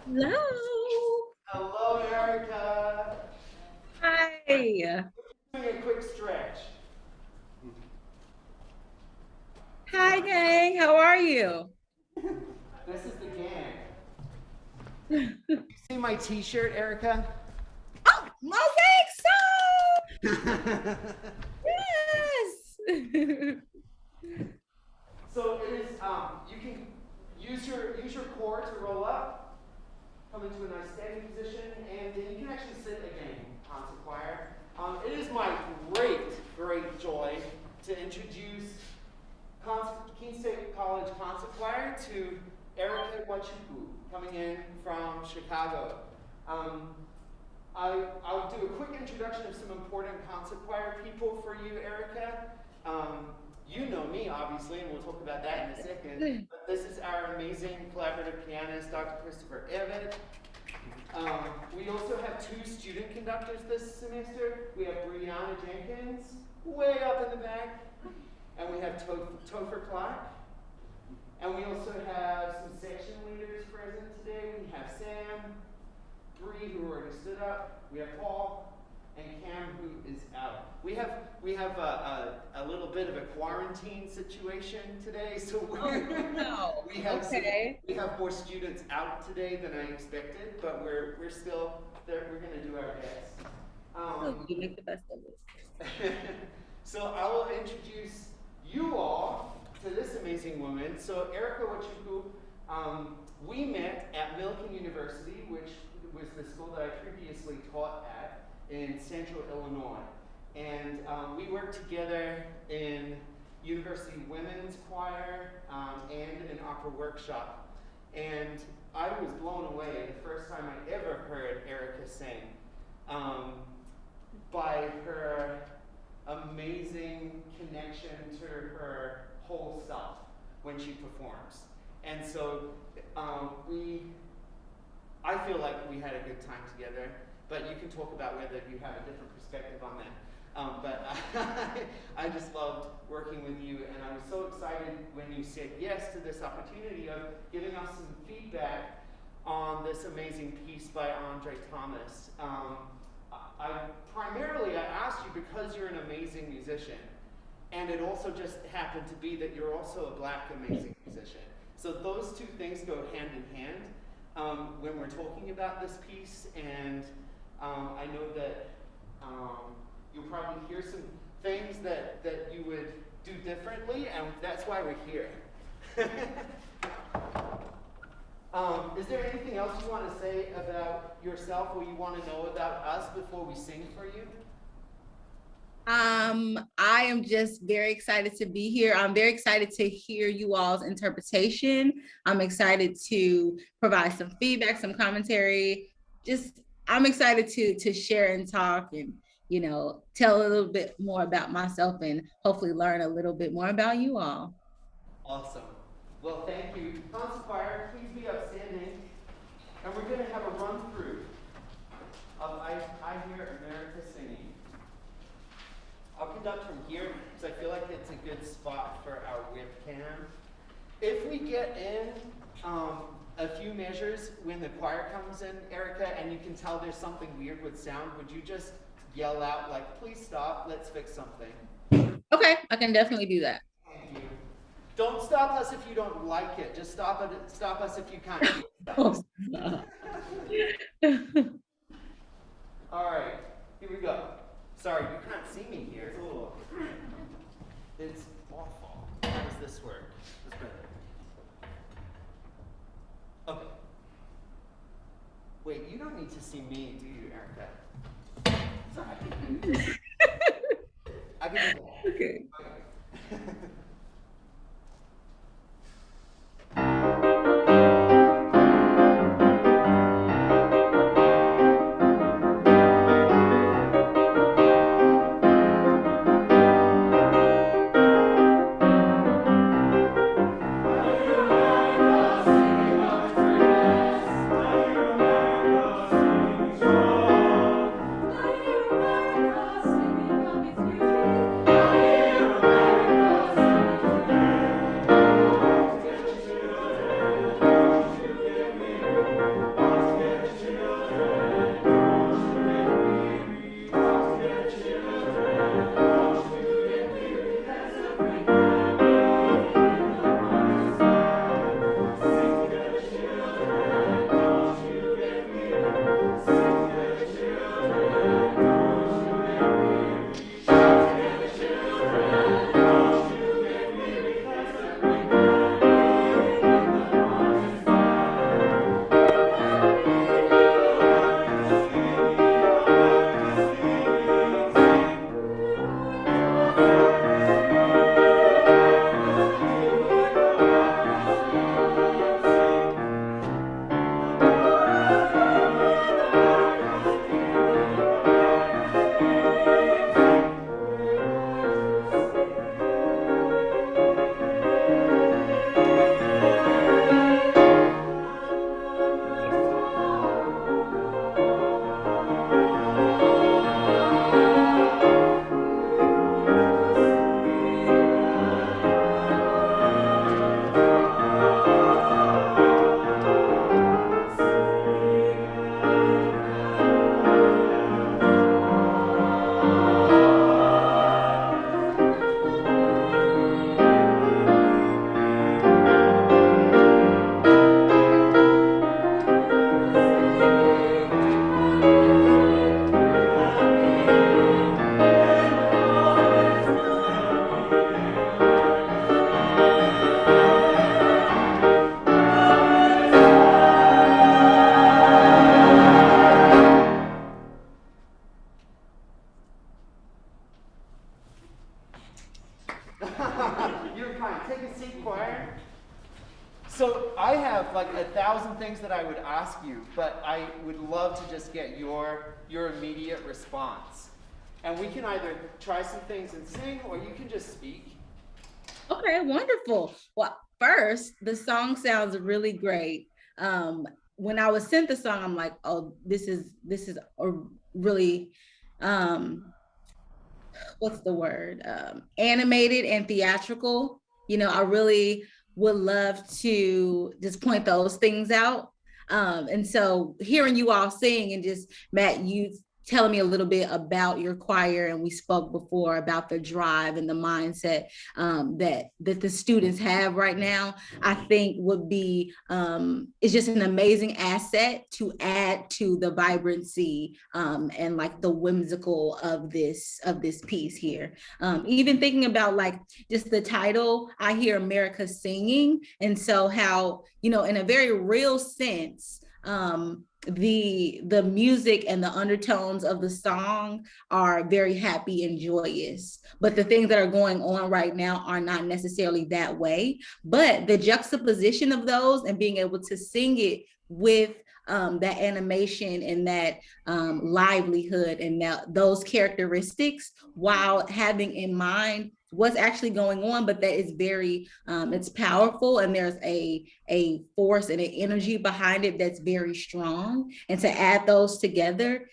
Hello. Hello, Erica. Hi. Doing a quick stretch. Hi, gang. How are you? This is the gang. You see my T-shirt, Erica? Oh, Mosaic song. Yes. So it is. You can use your core to roll up, come into a nice standing position, and then you can actually sit again, concert choir. It is my great joy to introduce Keene State College Concert Choir to Erica Nwachukwu, coming in from Chicago. Um, I'll do a quick introduction of some important concert choir people for you, Erica. You know me, obviously, and we'll talk about that in a second. But this is our amazing collaborative pianist, Dr. Christopher Evett. We also have two student conductors this semester. We have Brianna Jenkins, way up in the back, and we have Topher Clark. And we also have some section leaders present today. We have Sam, Bree, who already stood up. We have Paul, and Cam, who is out. We have a little bit of a quarantine situation today, so No. we have Okay. we have more students out today than I expected, but we're still there. We're going to do our best. You make the best of it. So I will introduce you all to this amazing woman. So Erica Nwachukwu, we met at Millikan University, which was the school that I previously taught at in Central Illinois. And we worked together in University Women's Choir and an opera workshop. And I was blown away the first time I ever heard Erica sing by her amazing connection to her whole self when she performs. And so I feel like we had a good time together, but you can talk about whether you have a different perspective on that. But I just loved working with you, and I was so excited when you said yes to this opportunity of giving us some feedback on this amazing piece by Andre Thomas. I asked you because you're an amazing musician, and it also just happened to be that you're also a black amazing musician. So those two things go hand in hand when we're talking about this piece, and I know that you'll probably hear some things that you would do differently, and that's why we're here. Is there anything else you want to say about yourself or you want to know about us before we sing for you? I am just very excited to be here. I'm very excited to hear you all's interpretation. I'm excited to provide some feedback, some commentary. Just I'm excited to share and talk and tell a little bit more about myself and hopefully learn a little bit more about you all. Awesome. Well, thank you. Concert choir, please be upstanding. And we're going to have a run through of I Hear America Singing. I'll conduct from here because I feel like it's a good spot for our webcam. If we get in a few measures when the choir comes in, Erica, and you can tell there's something weird with sound, would you just yell out like, please stop, let's fix something? Okay, I can definitely do that. Thank you. Don't stop us if you don't like it. Just stop us if you can't hear Oh, us. All right, here we go. Sorry, you can't see me here. It's awful. How does this work? That's better. Okay. Wait, you don't need to see me, do you, Erica? Sorry, I can do this. I can do that. Okay. Okay. things that I would ask you, but I would love to just get your immediate response. And we can either try some things and sing, or you can just speak. Okay, wonderful. Well, first, the song sounds really great. When I was sent the song, I'm like, oh, this is a really what's the word? Animated and theatrical. You know, I really would love to just point those things out. And so hearing you all sing and just Matt, you telling me a little bit about your choir, and we spoke before about the drive and the mindset that the students have right now, I think would be is just an amazing asset to add to the vibrancy and like the whimsical of this piece here. Even thinking about like just the title, I hear America singing, and so how, you know, in a very real sense, the music and the undertones of the song are very happy and joyous, but the things that are going on right now are not necessarily that way. But the juxtaposition of those and being able to sing it with that animation and that livelihood and those characteristics, while having in mind what's actually going on, but that is very it's powerful, and there's a force and an energy behind it that's very strong. And to add those together,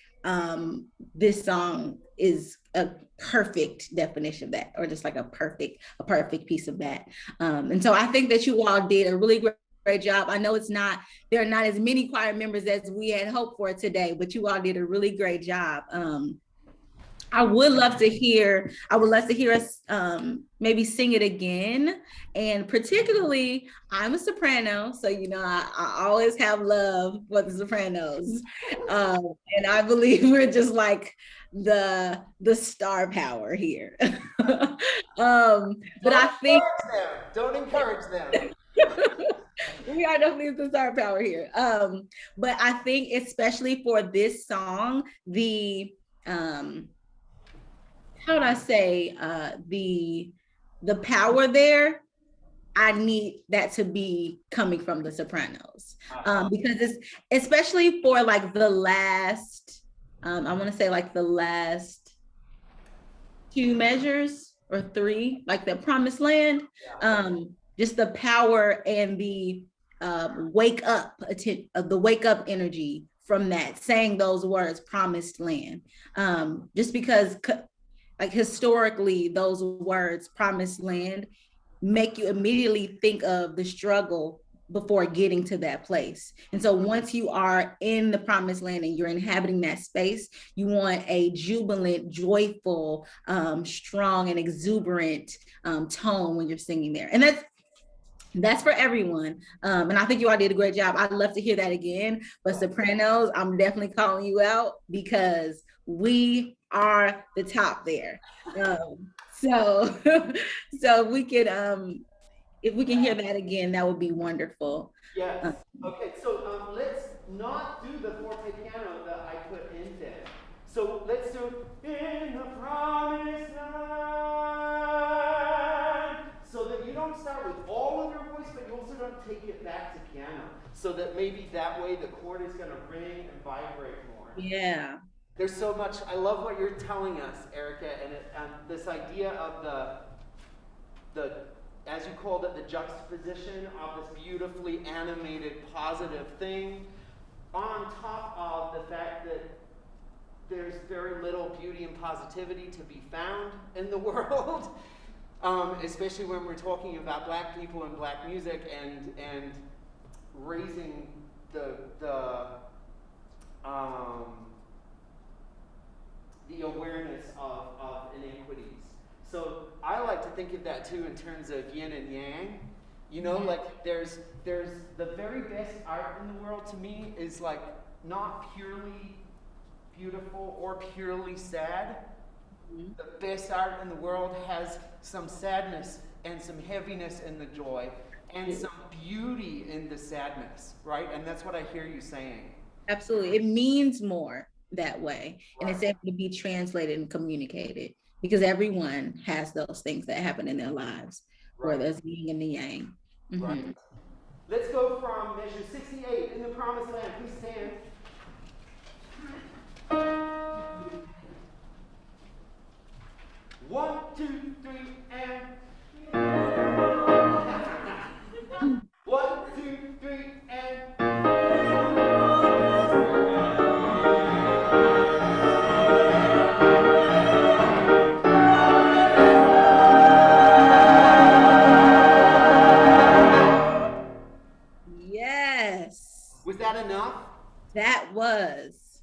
this song is a perfect definition of that, or just like a perfect piece of that. And so I think that you all did a really great job. I know there are not as many choir members as we had hoped for today, but you all did a really great job. I would love to hear us maybe sing it again. And particularly, I'm a soprano, so you know I always have love for the sopranos. And I believe we're just like the star power here. But I think don't encourage them. we are definitely the star power here. But I think especially for this song, the how would I say, the power there, I need that to be coming from the sopranos, because it's especially for like the last, I want to say like the last two measures or three, like the Promised Land, just the power and the wake up energy from that, saying those words, Promised Land, just because like historically those words, Promised Land, make you immediately think of the struggle before getting to that place. And so once you are in the Promised Land and you're inhabiting that space, you want a jubilant, joyful, strong and exuberant tone when you're singing there. And that's for everyone. And I think you all did a great job. I'd love to hear that again. But sopranos, I'm definitely calling you out because we are the top there. So we could if we can hear that again, that would be wonderful. Yes. Okay, so let's not do the forte piano that I put in there. So let's do In the Promised Land. So that you don't start with all of your voice, but you also don't take it back to piano. So that maybe that way the chord is going to ring and vibrate more. Yeah. There's so much. I love what you're telling us, Erica, and this idea of the as you called it, the juxtaposition of this beautifully animated, positive thing, on top of the fact that there's very little beauty and positivity to be found in the world, especially when we're talking about Black people and Black music and raising the awareness of inequities. So I like to think of that too in terms of yin and yang. You know, like there's the very best art in the world to me is like not purely beautiful or purely sad. Mm-hmm. The best art in the world has some sadness and some heaviness in the joy and some beauty in the sadness, right? And that's what I hear you saying. Absolutely. It means more that way. Right. And it's able to be translated and communicated because everyone has those things that happen in their lives, right, where there's yin and the yang. Mm-hmm. Right. Let's go from measure 68, in the promised land. Please stand. One, two, three, and... 1, 2, 3, and... Yes. Was that enough? That was.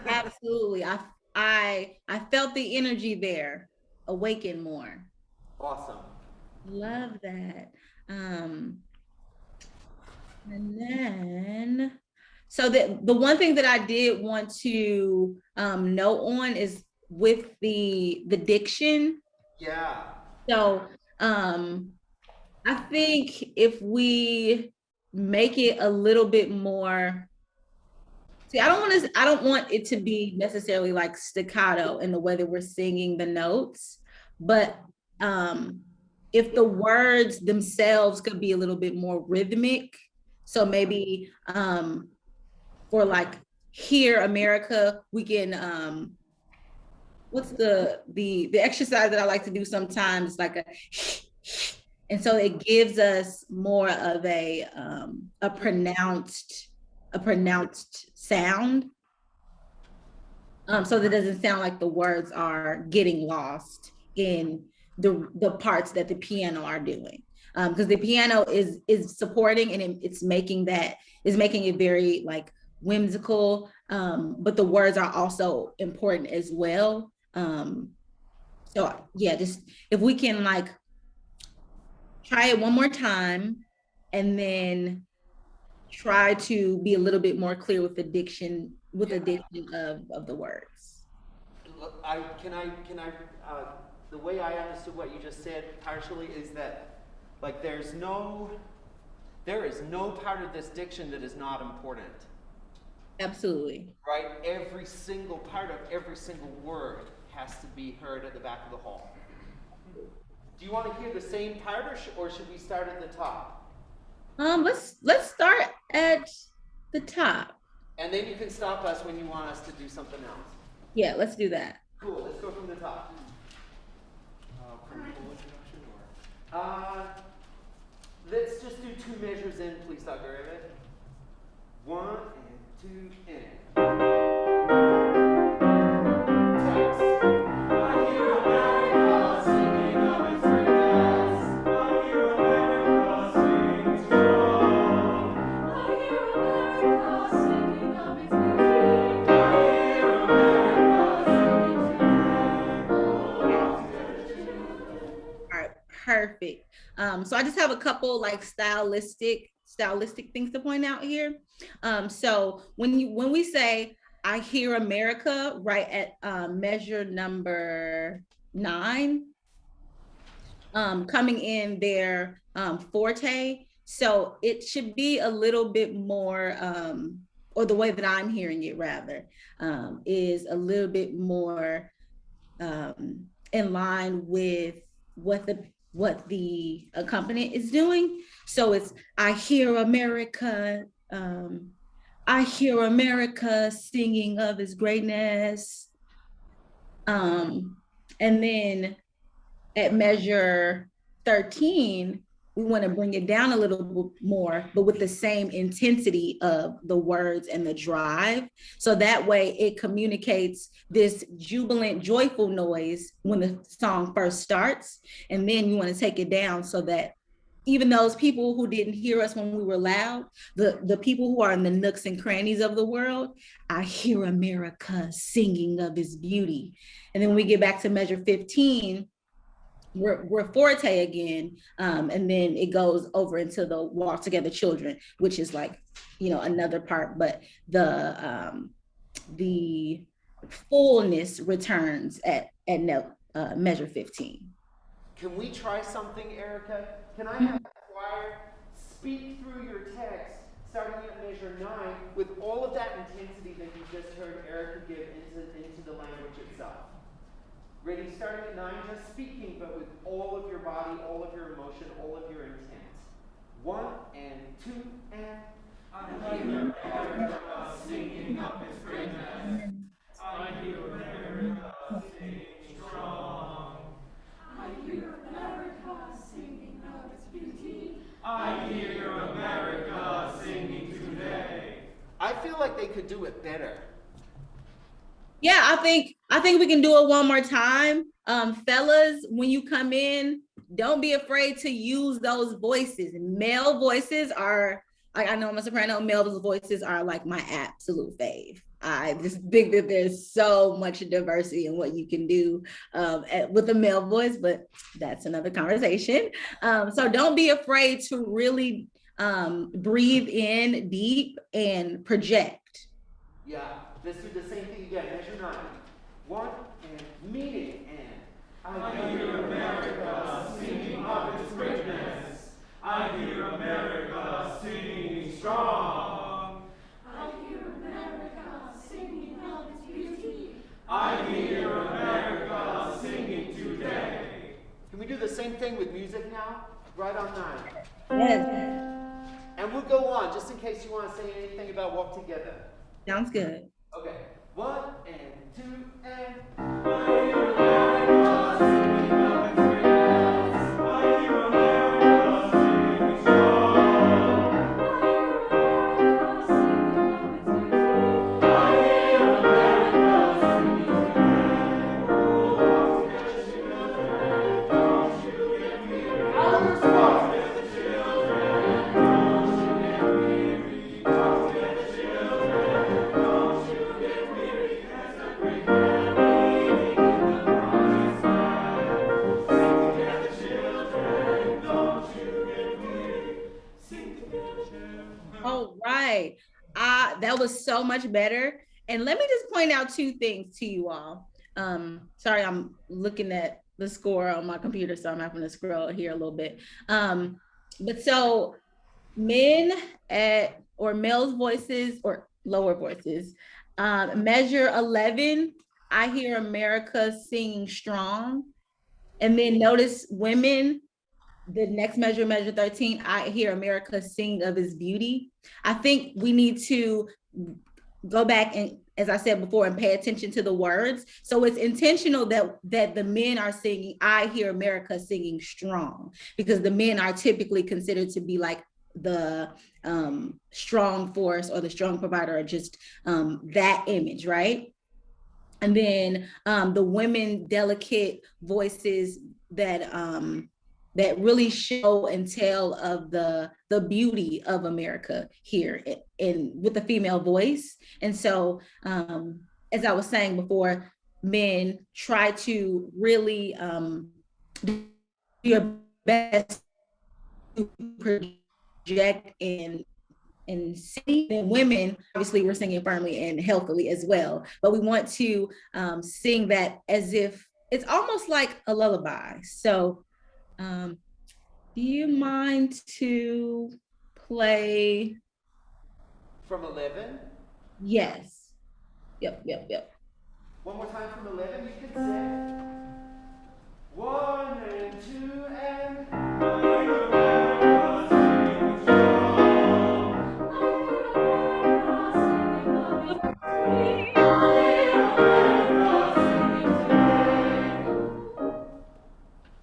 Absolutely. I felt the energy there. Awaken more. Awesome. Love that. And then, so the one thing that I did want to note on is with the diction. Yeah. So I think if we make it a little bit more, see, I don't want it to be necessarily like staccato in the way that we're singing the notes, but if the words themselves could be a little bit more rhythmic, so maybe for like Here America, we can what's the exercise that I like to do sometimes, like a and so it gives us more of a pronounced sound, so that it doesn't sound like the words are getting lost in the parts that the piano are doing, because the piano is supporting, and it's making it very like whimsical, but the words are also important as well. So yeah, just if we can like try it one more time and then try to be a little bit more clear with the diction, the diction of the words. The way I understood what you just said partially is that, like, there is no part of this diction that is not important. Absolutely. Right? Every single part of every single word has to be heard at the back of the hall. Do you want to hear the same part, or should we start at the top? Let's start at the top. And then you can stop us when you want us to do something else. Yeah, let's do that. Cool. Let's go from the top. From the full introduction, or let's just do 2 measures in, please, Dr. Rabbit. 1 and 2 and. Perfect. So I just have a couple like stylistic things to point out here. So when we say I hear America, right at measure number 9, coming in there forte. So it should be a little bit more, or the way that I'm hearing it rather, is a little bit more in line with what the accompaniment is doing. So it's I hear America, I hear America singing of his greatness. And then at measure 13, we want to bring it down a little bit more, but with the same intensity of the words and the drive. So that way it communicates this jubilant, joyful noise when the song first starts. And then you want to take it down so that even those people who didn't hear us when we were loud, the people who are in the nooks and crannies of the world, I hear America singing of his beauty. And then when we get back to measure 15, we're forte again, and then it goes over into the walk together children, which is like, another part, but the fullness returns at measure 15. Can we try something, Erica? Can I have the choir speak through your text starting at measure 9 with all of that intensity that you just heard Erica give into the language itself? Ready, starting at 9, just speaking, but with all of your body, all of your emotion, all of your intent. 1 and 2 and. I hear America singing up its greatness. I hear America singing strong. I hear America singing of its beauty. I hear America singing today. I feel like they could do it better. Yeah, I think we can do it one more time. Fellas, when you come in, don't be afraid to use those voices. Male voices are, I know I'm a soprano, male voices are like my absolute fave. I just think that there's so much diversity in what you can do with a male voice, but that's another conversation. So don't be afraid to really breathe in deep and project. Yeah, let's do the same thing again. Measure 9. 1 and meaning and. I hear America singing of its greatness. I hear America singing strong. I hear America singing of its beauty. I hear America singing today. Can we do the same thing with music now? Right on 9. Yes. And we'll go on, just in case you want to say anything about Walk Together. Sounds good. Okay. 1 and 2 and. I hear America singing of its greatness. I hear America singing strong. I hear America singing today. Oh, get the children, don't you get weary. Oh, get the children, don't you get weary. Oh, get the children, don't you get weary. There's a great man waiting in the promised land. Sing together, children, don't you get weary. Sing together, children. All right. That was so much better. And let me just point out two things to you all. Sorry, I'm looking at the score on my computer, so I'm having to scroll here a little bit. But so men or males voices or lower voices, measure 11, I hear America singing strong. And then notice women, the next measure, measure 13, I hear America sing of his beauty. I think we need to go back and, as I said before, and pay attention to the words. So it's intentional that the men are singing, I hear America singing strong, because the men are typically considered to be like the strong force or the strong provider, or just that image, right? And then the women delicate voices that really show and tell of the beauty of America here in with the female voice. And so, as I was saying before, men try to really do your best to project and sing. And women, obviously, we're singing firmly and healthily as well, but we want to sing that as if it's almost like a lullaby. So do you mind to play? From 11? Yes. Yep. One more time from 11, you can say. 1 and 2 and. I hear America singing strong.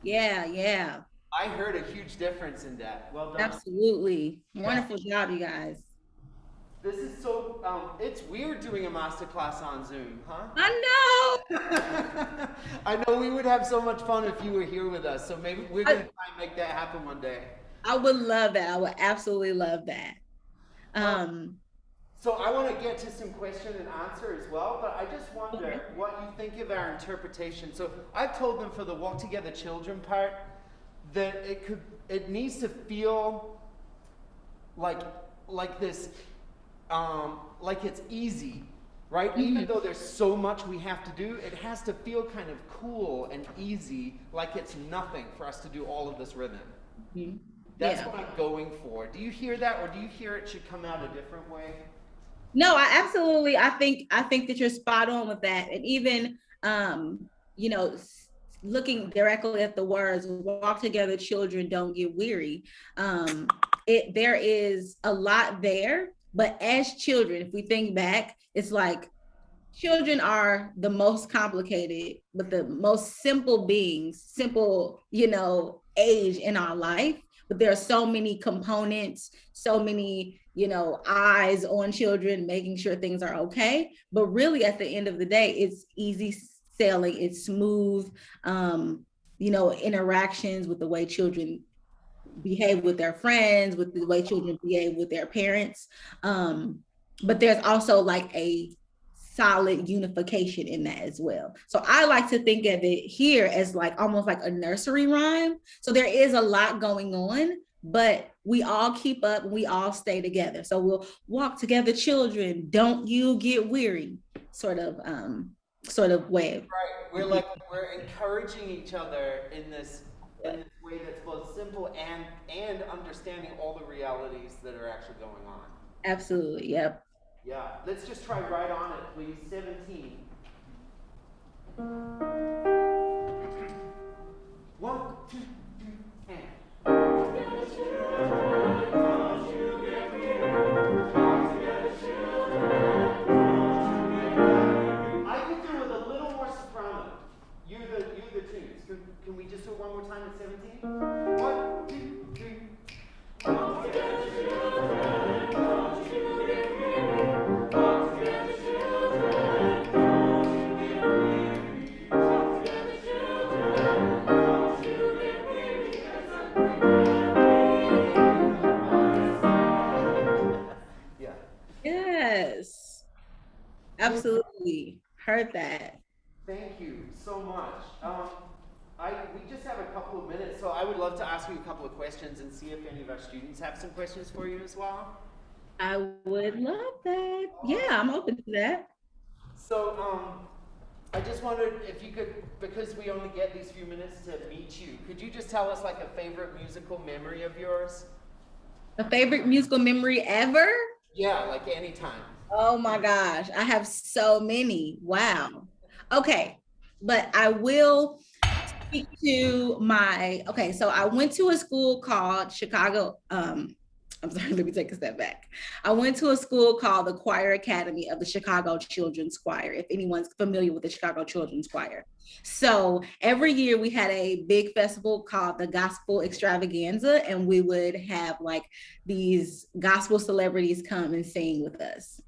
Yeah. I heard a huge difference in that. Well done. Absolutely. Wonderful job, you guys. This is so, it's weird doing a masterclass on Zoom, huh? I know. I know we would have so much fun if you were here with us, so maybe we're going to try and make that happen one day. I would love that. I would absolutely love that. So I want to get to some question and answer as well, but I just wonder what you think of our interpretation. So I've told them for the Walk Together Children part that it needs to feel like this, like it's easy, right? Mm-hmm. Even though there's so much we have to do, it has to feel kind of cool and easy, like it's nothing for us to do all of this rhythm. Mm-hmm. That's what I'm going for. Do you hear that, or do you hear it should come out a different way? No, I think that you're spot on with that. And even, looking directly at the words, walk together, children, don't get weary. there is a lot there. But as children, if we think back, it's like children are the most complicated, but the most simple beings, simple, age in our life. But there are so many components, so many, eyes on children, making sure things are okay. But really, at the end of the day, it's easy sailing, it's smooth, interactions with the way children behave with their friends, with the way children behave with their parents. But there's also like a solid unification in that as well. So I like to think of it here as like almost like a nursery rhyme. So there is a lot going on, but we all keep up and we all stay together. So we'll walk together, children, don't you get weary, sort of way. Right. We're encouraging each other in this way that's both simple and understanding all the realities that are actually going on. Absolutely. Yep. Yeah. Let's just try right on it, please. 17. 1, 2, 3, and. I could do with a little more soprano. You the tunes. Can we just do it one more time at 17? 1, 2, 3. Yeah. Yes. Absolutely. Heard that. Thank you so much. We just have a couple of minutes, so I would love to ask you a couple of questions and see if any of our students have some questions for you as well. I would love that. Yeah, I'm open to that. So, I just wondered if you could, because we only get these few minutes to meet you, could you just tell us like a favorite musical memory of yours? A favorite musical memory ever? Yeah, like anytime. Oh my gosh, I have so many. Wow. Okay, but I will speak to so I went to a school called Chicago. I'm sorry, let me take a step back. I went to a school called the Choir Academy of the Chicago Children's Choir, if anyone's familiar with the Chicago Children's Choir. So every year we had a big festival called the Gospel Extravaganza, and we would have like these gospel celebrities come and sing with us.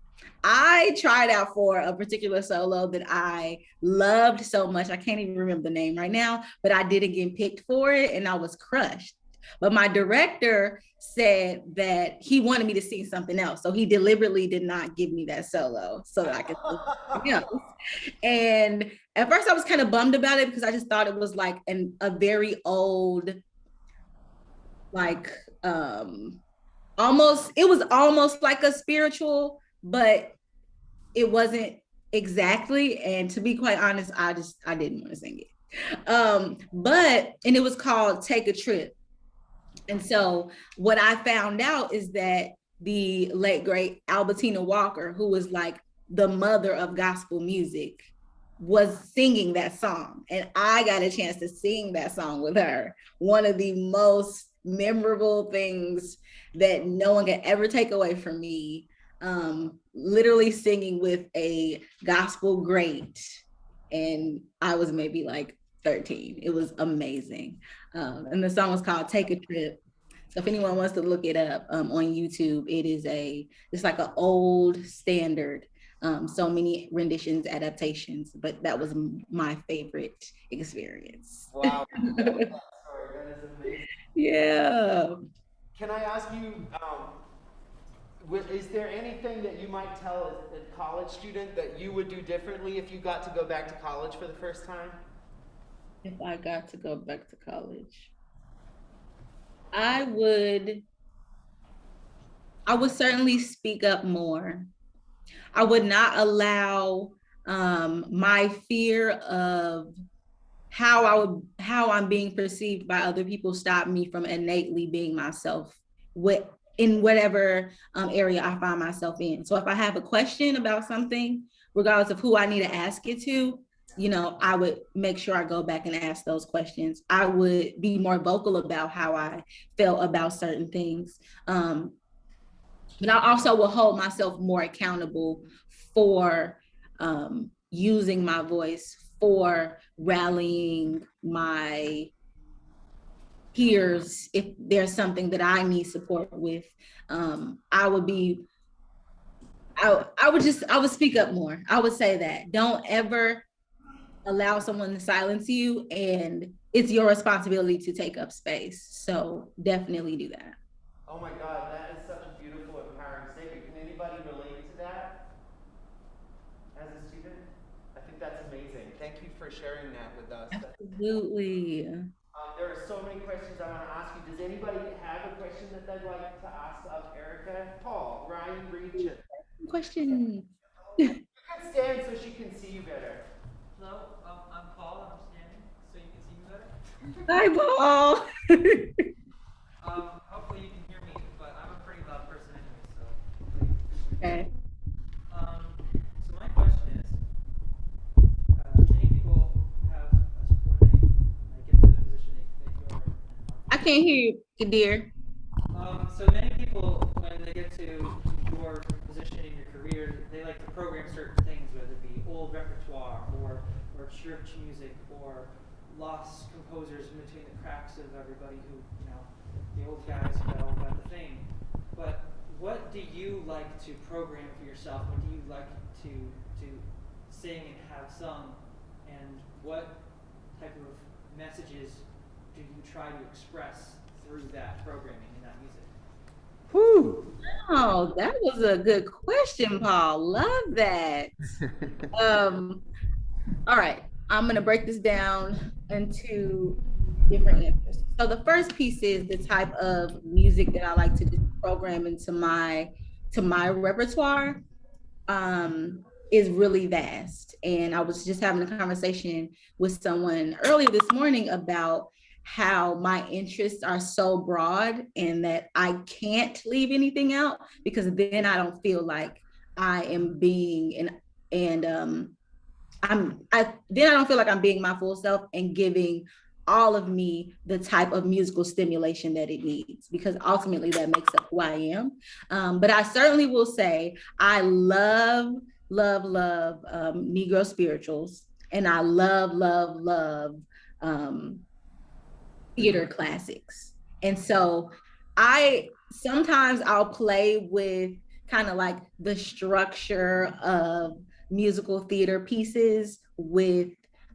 I tried out for a particular solo that I loved so much. I can't even remember the name right now, but I didn't get picked for it and I was crushed. But my director said that he wanted me to sing something else. So he deliberately did not give me that solo so that I could sing something else. And at first I was kind of bummed about it because I just thought it was like a very old, like it was almost like a spiritual, but it wasn't exactly. And to be quite honest, I didn't want to sing it. And it was called Take a Trip. And so what I found out is that the late great Albertina Walker, who was like the mother of gospel music, was singing that song. And I got a chance to sing that song with her. One of the most memorable things that no one can ever take away from me. Literally singing with a gospel great. And I was maybe like 13. It was amazing. And the song was called Take a Trip. So if anyone wants to look it up on YouTube, it's like an old standard. So many renditions, adaptations, but that was my favorite experience. Wow. That is amazing. Yeah. Can I ask you, is there anything that you might tell a college student that you would do differently if you got to go back to college for the first time? If I got to go back to college, I would certainly speak up more. I would not allow my fear of how I'm being perceived by other people stop me from innately being myself in whatever area I find myself in. So if I have a question about something, regardless of who I need to ask it to, I would make sure I go back and ask those questions. I would be more vocal about how I felt about certain things. But I also will hold myself more accountable for using my voice, for rallying my peers if there's something that I need support with. I would be I would speak up more. I would say that. Don't ever allow someone to silence you, and it's your responsibility to take up space. So definitely do that. Oh my God, that is such a beautiful, empowering statement. Can anybody relate to that as a student? I think that's amazing. Thank you for sharing that with us. Absolutely. There are so many questions I want to ask you. Does anybody have a question that they'd like to ask of Erica? Paul, Ryan, Breach. Question. You can stand so she can see you better. Hello, I'm Paul. I'm standing so you can see me better. Hi, Paul. Hopefully you can hear me, but I'm a pretty loud person anyway, so. Okay. So my question is, many people have when they get to the position that you're in. I can't hear you, dear. So many people, when they get to your position in your career, they like to program certain things, whether it be old repertoire or church music or lost composers in between the cracks of everybody who, the old guys who got the fame. But what do you like to program for yourself? What do you like to sing and have sung? And what type of messages do you try to express through that programming and that music? Whew. Oh, that was a good question, Paul. Love that. All right, I'm gonna break this down into different answers. So the first piece is the type of music that I like to program into my repertoire. Is really vast. And I was just having a conversation with someone earlier this morning about how my interests are so broad and that I can't leave anything out, because then I don't feel like I am being and then I don't feel like I'm being my full self and giving all of me the type of musical stimulation that it needs, because ultimately that makes up who I am. But I certainly will say I love Negro spirituals, and I love theater classics. And so I'll play with kind of like the structure of musical theater pieces with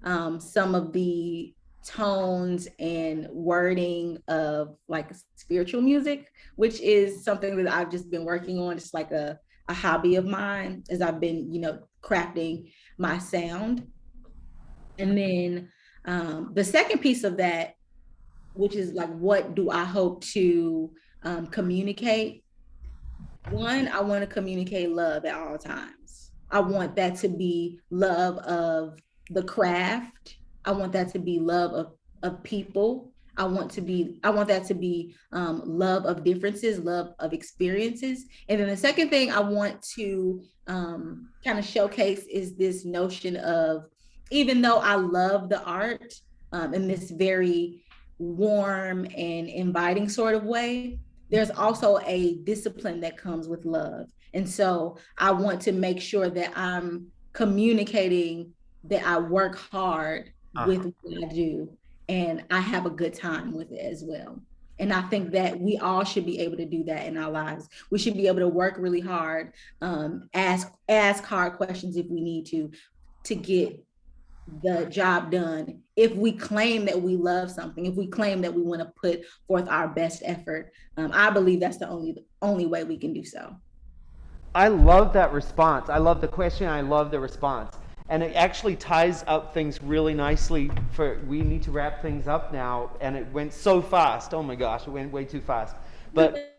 some of the tones and wording of like spiritual music, which is something that I've just been working on. It's like a hobby of mine as I've been, crafting my sound. And then the second piece of that, which is like, what do I hope to communicate? One, I want to communicate love at all times. I want that to be love of the craft. I want that to be love of people. I want that to be love of differences, love of experiences. And then the second thing I want to kind of showcase is this notion of, even though I love the art in this very warm and inviting sort of way, there's also a discipline that comes with love. And so I want to make sure that I'm communicating that I work hard with what I do, and I have a good time with it as well. And I think that we all should be able to do that in our lives. We should be able to work really hard, ask hard questions if we need to get the job done. If we claim that we love something, if we claim that we want to put forth our best effort, I believe that's the only way we can do so. I love that response. I love the question. I love the response. And it actually ties up things really nicely we need to wrap things up now. And it went so fast. Oh my gosh, it went way too fast. But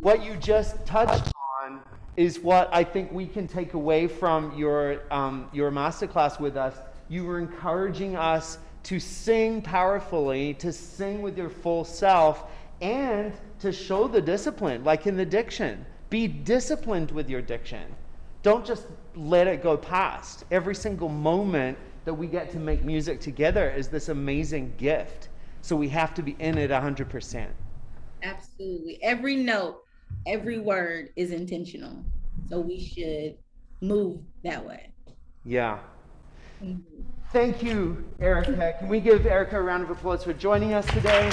what you just touched on is what I think we can take away from your masterclass with us. You were encouraging us to sing powerfully, to sing with your full self, and to show the discipline, like in the diction. Be disciplined with your diction. don't just let it go past. Every single moment that we get to make music together is this amazing gift. So we have to be in it 100%. Absolutely. Every note, every word is intentional. So we should move that way. Yeah. Mhm. Thank you, Erica. Can we give Erica a round of applause for joining us today?